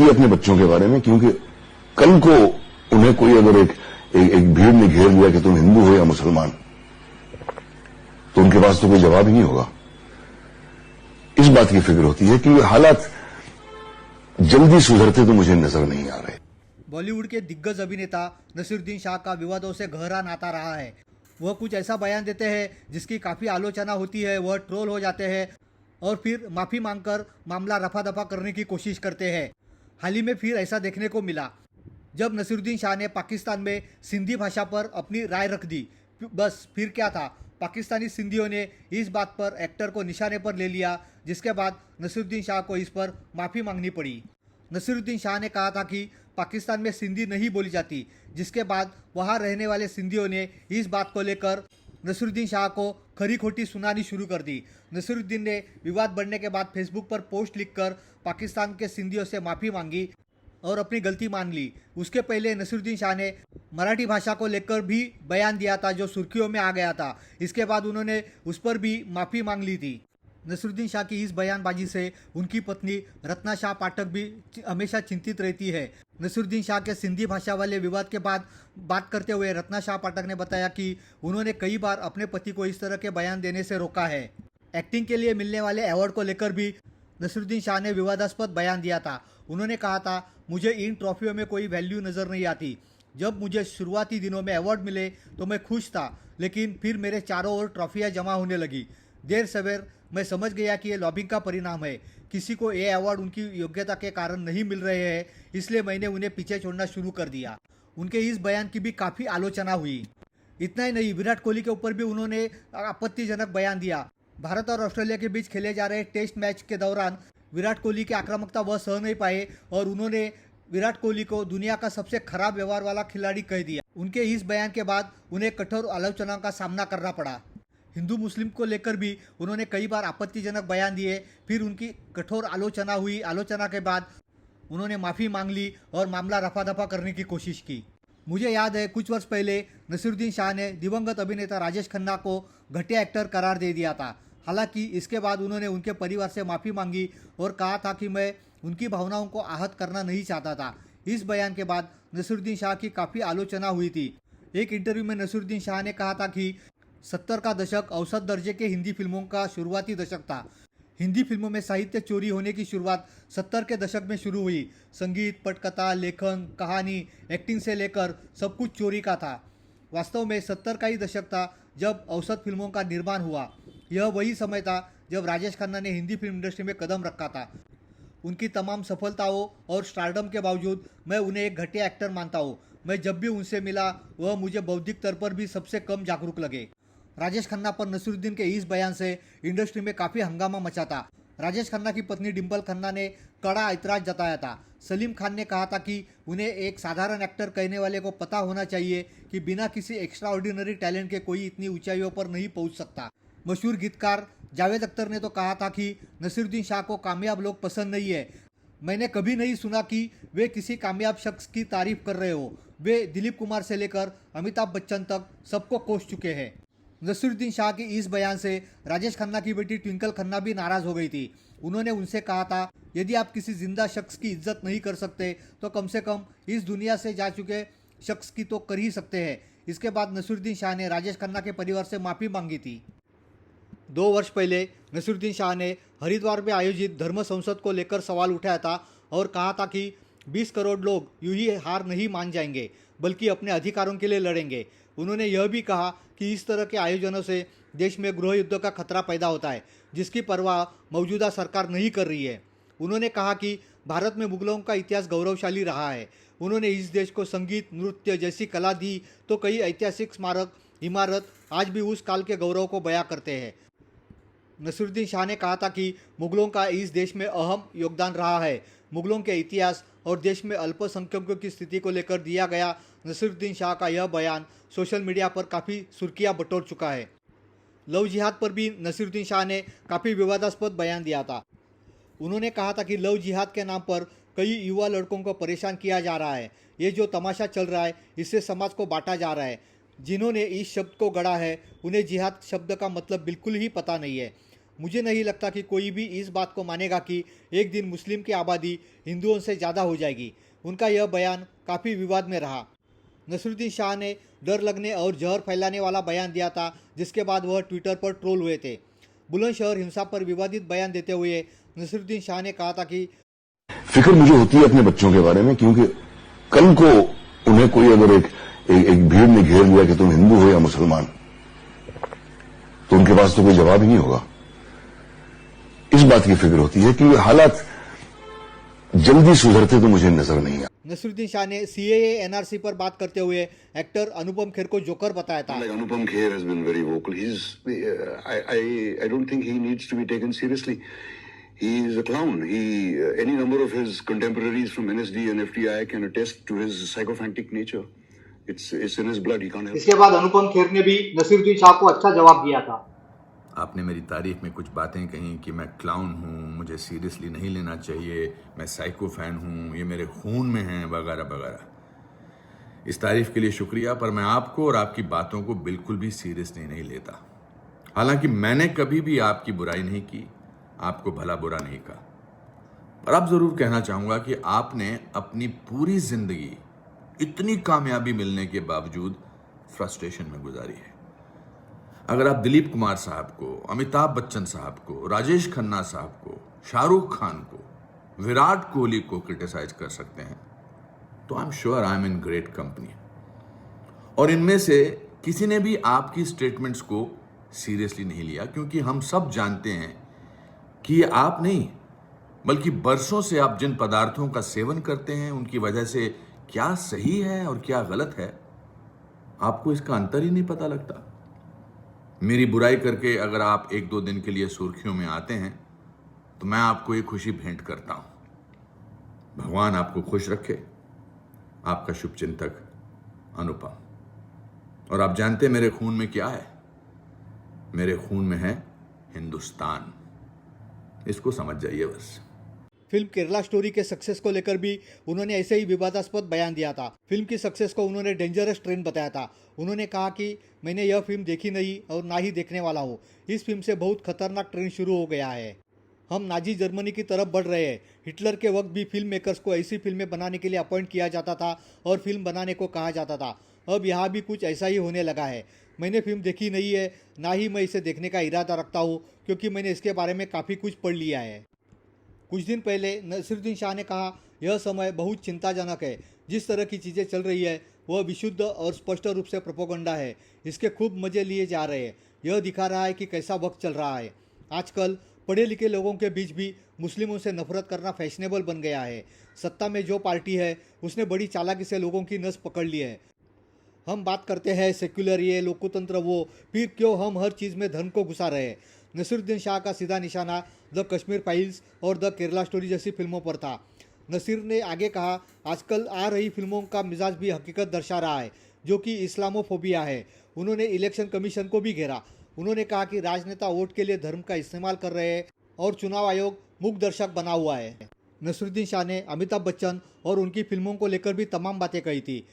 है अपने बच्चों के बारे में, क्योंकि कल को उन्हें कोई अगर एक भीड़ ने घेर लिया कि तुम हिंदू हो या मुसलमान, तो उनके पास तो कोई जवाब ही नहीं होगा। इस बात की फिक्र होती है कि ये हालात जल्दी सुधरते तो मुझे नजर नहीं आ रहे। बॉलीवुड के दिग्गज अभिनेता नसीरुद्दीन शाह का विवादों से गहरा नाता रहा है। वह कुछ ऐसा बयान देते हैं जिसकी काफ़ी आलोचना होती है, वह ट्रोल हो जाते हैं और फिर माफ़ी मांगकर मामला रफा दफा करने की कोशिश करते हैं। हाल ही में फिर ऐसा देखने को मिला जब नसीरुद्दीन शाह ने पाकिस्तान में सिंधी भाषा पर अपनी राय रख दी। बस फिर क्या था, पाकिस्तानी सिंधियों ने इस बात पर एक्टर को निशाने पर ले लिया, जिसके बाद नसीरुद्दीन शाह को इस पर माफ़ी मांगनी पड़ी। नसीरुद्दीन शाह ने कहा था कि पाकिस्तान में सिंधी नहीं बोली जाती, जिसके बाद वहां रहने वाले सिंधियों ने इस बात को लेकर नसीरुद्दीन शाह को खरी खोटी सुनानी शुरू कर दी। नसीरुद्दीन ने विवाद बढ़ने के बाद फेसबुक पर पोस्ट लिखकर पाकिस्तान के सिंधियों से माफ़ी मांगी और अपनी गलती मान ली। उसके पहले नसीरुद्दीन शाह ने मराठी भाषा को लेकर भी बयान दिया था, जो सुर्खियों में आ गया था। इसके बाद उन्होंने उस पर भी माफ़ी मांग ली थी। नसीरुद्दीन शाह की इस बयानबाजी से उनकी पत्नी रत्ना शाह पाठक भी हमेशा चिंतित रहती है। नसीरुद्दीन शाह के सिंधी भाषा वाले विवाद के बाद बात करते हुए रत्ना शाह पाठक ने बताया कि उन्होंने कई बार अपने पति को इस तरह के बयान देने से रोका है। एक्टिंग के लिए मिलने वाले अवार्ड को लेकर भी नसीरुद्दीन शाह ने विवादास्पद बयान दिया था। उन्होंने कहा था, मुझे इन ट्रॉफियों में कोई वैल्यू नज़र नहीं आती। जब मुझे शुरुआती दिनों में अवार्ड मिले तो मैं खुश था, लेकिन फिर मेरे चारों ओर ट्रॉफियाँ जमा होने लगी। देर सवेर मैं समझ गया कि ये लॉबिंग का परिणाम है। किसी को ये अवार्ड उनकी योग्यता के कारण नहीं मिल रहे हैं, इसलिए मैंने उन्हें पीछे छोड़ना शुरू कर दिया। उनके इस बयान की भी काफ़ी आलोचना हुई। इतना ही नहीं, विराट कोहली के ऊपर भी उन्होंने आपत्तिजनक बयान दिया। भारत और ऑस्ट्रेलिया के बीच खेले जा रहे टेस्ट मैच के दौरान विराट कोहली की आक्रामकता वह सह नहीं पाए और उन्होंने विराट कोहली को दुनिया का सबसे खराब व्यवहार वाला खिलाड़ी कह दिया। उनके इस बयान के बाद उन्हें कठोर आलोचना का सामना करना पड़ा। हिंदू मुस्लिम को लेकर भी उन्होंने कई बार आपत्तिजनक बयान दिए, फिर उनकी कठोर आलोचना हुई। आलोचना के बाद उन्होंने माफ़ी मांग ली और मामला रफा दफा करने की कोशिश की। मुझे याद है, कुछ वर्ष पहले नसीरुद्दीन शाह ने दिवंगत अभिनेता राजेश खन्ना को घटिया एक्टर करार दे दिया था। हालांकि इसके बाद उन्होंने उनके परिवार से माफ़ी मांगी और कहा था कि मैं उनकी भावनाओं को आहत करना नहीं चाहता था। इस बयान के बाद नसीरुद्दीन शाह की काफ़ी आलोचना हुई थी। एक इंटरव्यू में नसीरुद्दीन शाह ने कहा था कि 70 का दशक औसत दर्जे के हिंदी फिल्मों का शुरुआती दशक था। हिंदी फिल्मों में साहित्य चोरी होने की शुरुआत 70 के दशक में शुरू हुई। संगीत, पटकथा, लेखन, कहानी, एक्टिंग से लेकर सब कुछ चोरी का था। वास्तव में 70 का ही दशक था जब औसत फिल्मों का निर्माण हुआ। यह वही समय था जब राजेश खन्ना ने हिंदी फिल्म इंडस्ट्री में कदम रखा था। उनकी तमाम सफलताओं और स्टारडम के बावजूद मैं उन्हें एक घटिया एक्टर मानता हूँ। मैं जब भी उनसे मिला वह मुझे बौद्धिक तौर पर भी सबसे कम जागरूक लगे। राजेश खन्ना पर नसीरुद्दीन के इस बयान से इंडस्ट्री में काफ़ी हंगामा मचा था। राजेश खन्ना की पत्नी डिम्पल खन्ना ने कड़ा ऐतराज जताया था। सलीम खान ने कहा था कि उन्हें एक साधारण एक्टर कहने वाले को पता होना चाहिए कि बिना किसी एक्स्ट्रा ऑर्डिनरी टैलेंट के कोई इतनी ऊंचाइयों पर नहीं पहुंच सकता। मशहूर गीतकार जावेद अख्तर ने तो कहा था कि नसीरुद्दीन शाह को कामयाब लोग पसंद नहीं है। मैंने कभी नहीं सुना कि वे किसी कामयाब शख्स की तारीफ कर रहे हो। वे दिलीप कुमार से लेकर अमिताभ बच्चन तक सबको कोस चुके हैं। नसीरुद्दीन शाह की इस बयान से राजेश खन्ना की बेटी ट्विंकल खन्ना भी नाराज हो गई थी। उन्होंने उनसे कहा था, यदि आप किसी जिंदा शख्स की इज्जत नहीं कर सकते तो कम से कम इस दुनिया से जा चुके शख्स की तो कर ही सकते हैं। इसके बाद नसीरुद्दीन शाह ने राजेश खन्ना के परिवार से माफ़ी मांगी थी। 2 वर्ष पहले नसीरुद्दीन शाह ने हरिद्वार में आयोजित धर्म संसद को लेकर सवाल उठाया था और कहा था कि 20 करोड़ लोग यूं ही हार नहीं मान जाएंगे, बल्कि अपने अधिकारों के लिए लड़ेंगे। उन्होंने यह भी कहा कि इस तरह के आयोजनों से देश में गृह युद्ध का खतरा पैदा होता है, जिसकी परवाह मौजूदा सरकार नहीं कर रही है। उन्होंने कहा कि भारत में मुगलों का इतिहास गौरवशाली रहा है। उन्होंने इस देश को संगीत, नृत्य जैसी कला दी तो कई ऐतिहासिक स्मारक, इमारत आज भी उस काल के गौरव को बयां करते हैं। नसीरुद्दीन शाह ने कहा था कि मुगलों का इस देश में अहम योगदान रहा है। मुगलों के इतिहास और देश में अल्पसंख्यकों की स्थिति को लेकर दिया गया नसीरुद्दीन शाह का यह बयान सोशल मीडिया पर काफ़ी सुर्खियां बटोर चुका है। लव जिहाद पर भी नसीरुद्दीन शाह ने काफ़ी विवादास्पद बयान दिया था। उन्होंने कहा था कि लव जिहाद के नाम पर कई युवा लड़कों को परेशान किया जा रहा है। ये जो तमाशा चल रहा है, इससे समाज को बांटा जा रहा है। जिन्होंने इस शब्द को गढ़ा है उन्हें जिहाद शब्द का मतलब बिल्कुल ही पता नहीं है। मुझे नहीं लगता कि कोई भी इस बात को मानेगा कि एक दिन मुस्लिम की आबादी हिंदुओं से ज़्यादा हो जाएगी। उनका यह बयान काफ़ी विवाद में रहा। नसीरुद्दीन शाह ने डर लगने और जहर फैलाने वाला बयान दिया था, जिसके बाद वह ट्विटर पर ट्रोल हुए थे। बुलंदशहर हिंसा पर विवादित बयान देते हुए नसीरुद्दीन शाह ने कहा था कि फिक्र मुझे होती है अपने बच्चों के बारे में, क्योंकि कल को उन्हें कोई अगर एक भीड़ ने घेर लिया कि तुम हिंदू हो या मुसलमान, तो उनके पास तो कोई जवाब ही नहीं होगा। इस बात की फिक्र होती है कि ये हालात जल्दी सुधरते तो मुझे नजर नहीं आता। नसीरुद्दीन शाह ने सीएए एनआरसी पर बात करते हुए एक्टर अनुपम खेर को जोकर बताया था। Like Anupam Kher has been very vocal. I don't think he needs to be taken seriously. He is a clown. Any number of his contemporaries from NSD and FTI can attest to his sycophantic nature. It's in his blood. He can't help. इसके बाद अनुपम खेर ने भी नसीरुद्दीन शाह को अच्छा जवाब दिया था। आपने मेरी तारीफ में कुछ बातें कही कि मैं क्लाउन हूँ, मुझे सीरियसली नहीं लेना चाहिए, मैं साइको फैन हूँ, ये मेरे खून में है, वगैरह वगैरह। इस तारीफ के लिए शुक्रिया, पर मैं आपको और आपकी बातों को बिल्कुल भी सीरियसली नहीं लेता। हालांकि मैंने कभी भी आपकी बुराई नहीं की, आपको भला बुरा नहीं कहा, पर अब ज़रूर कहना चाहूँगा कि आपने अपनी पूरी ज़िंदगी इतनी कामयाबी मिलने के बावजूद फ्रस्ट्रेशन में गुजारी है। अगर आप दिलीप कुमार साहब को, अमिताभ बच्चन साहब को, राजेश खन्ना साहब को, शाहरुख खान को, विराट कोहली को क्रिटिसाइज कर सकते हैं, तो I am sure I am in great company. और इनमें से किसी ने भी आपकी स्टेटमेंट्स को सीरियसली नहीं लिया, क्योंकि हम सब जानते हैं कि ये आप नहीं बल्कि बरसों से आप जिन पदार्थों का सेवन करते हैं उनकी वजह से क्या सही है और क्या गलत है, आपको इसका अंतर ही नहीं पता लगता। मेरी बुराई करके अगर आप एक दो दिन के लिए सुर्खियों में आते हैं तो मैं आपको ये खुशी भेंट करता हूं। भगवान आपको खुश रखे। आपका शुभचिंतक अनुपम। और आप जानते हैं मेरे खून में क्या है? मेरे खून में है हिंदुस्तान। इसको समझ जाइए बस। फिल्म केरला स्टोरी के सक्सेस को लेकर भी उन्होंने ऐसे ही विवादास्पद बयान दिया था। फिल्म की सक्सेस को उन्होंने डेंजरस ट्रेंड बताया था। उन्होंने कहा कि मैंने यह फिल्म देखी नहीं और ना ही देखने वाला हूँ। इस फिल्म से बहुत खतरनाक ट्रेंड शुरू हो गया है। हम नाजी जर्मनी की तरफ बढ़ रहे हैं। हिटलर के वक्त भी फिल्म मेकर्स को ऐसी फिल्में बनाने के लिए अपॉइंट किया जाता था और फिल्म बनाने को कहा जाता था। अब यहाँ भी कुछ ऐसा ही होने लगा है। मैंने फिल्म देखी नहीं है, ना ही मैं इसे देखने का इरादा रखता हूँ, क्योंकि मैंने इसके बारे में काफ़ी कुछ पढ़ लिया है। कुछ दिन पहले नसीरुद्दीन शाह ने कहा, यह समय बहुत चिंताजनक है। जिस तरह की चीज़ें चल रही है वह विशुद्ध और स्पष्ट रूप से प्रोपेगेंडा है। इसके खूब मज़े लिए जा रहे हैं। यह दिखा रहा है कि कैसा वक्त चल रहा है। आजकल पढ़े लिखे लोगों के बीच भी मुस्लिमों से नफरत करना फैशनेबल बन गया है। सत्ता में जो पार्टी है उसने बड़ी चालाकी से लोगों की नस पकड़ ली है। हम बात करते हैं सेक्युलर ये, लोकतंत्र वो, फिर क्यों हम हर चीज़ में धर्म को घुसा रहे हैं। नसीरुद्दीन शाह का सीधा निशाना द कश्मीर फाइल्स और द केरला स्टोरी जैसी फिल्मों पर था। नसीर ने आगे कहा, आजकल आ रही फिल्मों का मिजाज भी हकीकत दर्शा रहा है, जो कि इस्लामोफोबिया है। उन्होंने इलेक्शन कमीशन को भी घेरा। उन्होंने कहा कि राजनेता वोट के लिए धर्म का इस्तेमाल कर रहे हैं और चुनाव आयोग मूक दर्शक बना हुआ है। नसीरुद्दीन शाह ने अमिताभ बच्चन और उनकी फिल्मों को लेकर भी तमाम बातें कही थी।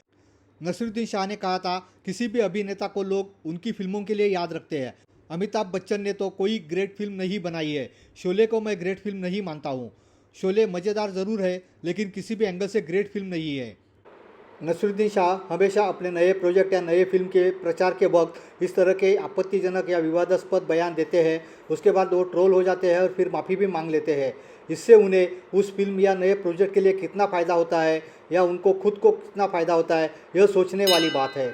नसीरुद्दीन शाह ने कहा था, किसी भी अभिनेता को लोग उनकी फिल्मों के लिए याद रखते हैं। अमिताभ बच्चन ने तो कोई ग्रेट फिल्म नहीं बनाई है। शोले को मैं ग्रेट फिल्म नहीं मानता हूँ। शोले मज़ेदार ज़रूर है, लेकिन किसी भी एंगल से ग्रेट फिल्म नहीं है। नसीरुद्दीन शाह हमेशा अपने नए प्रोजेक्ट या नए फिल्म के प्रचार के वक्त इस तरह के आपत्तिजनक या विवादास्पद बयान देते हैं। उसके बाद वो ट्रोल हो जाते हैं और फिर माफ़ी भी मांग लेते हैं। इससे उन्हें उस फिल्म या नए प्रोजेक्ट के लिए कितना फ़ायदा होता है या उनको खुद को कितना फ़ायदा होता है, यह सोचने वाली बात है।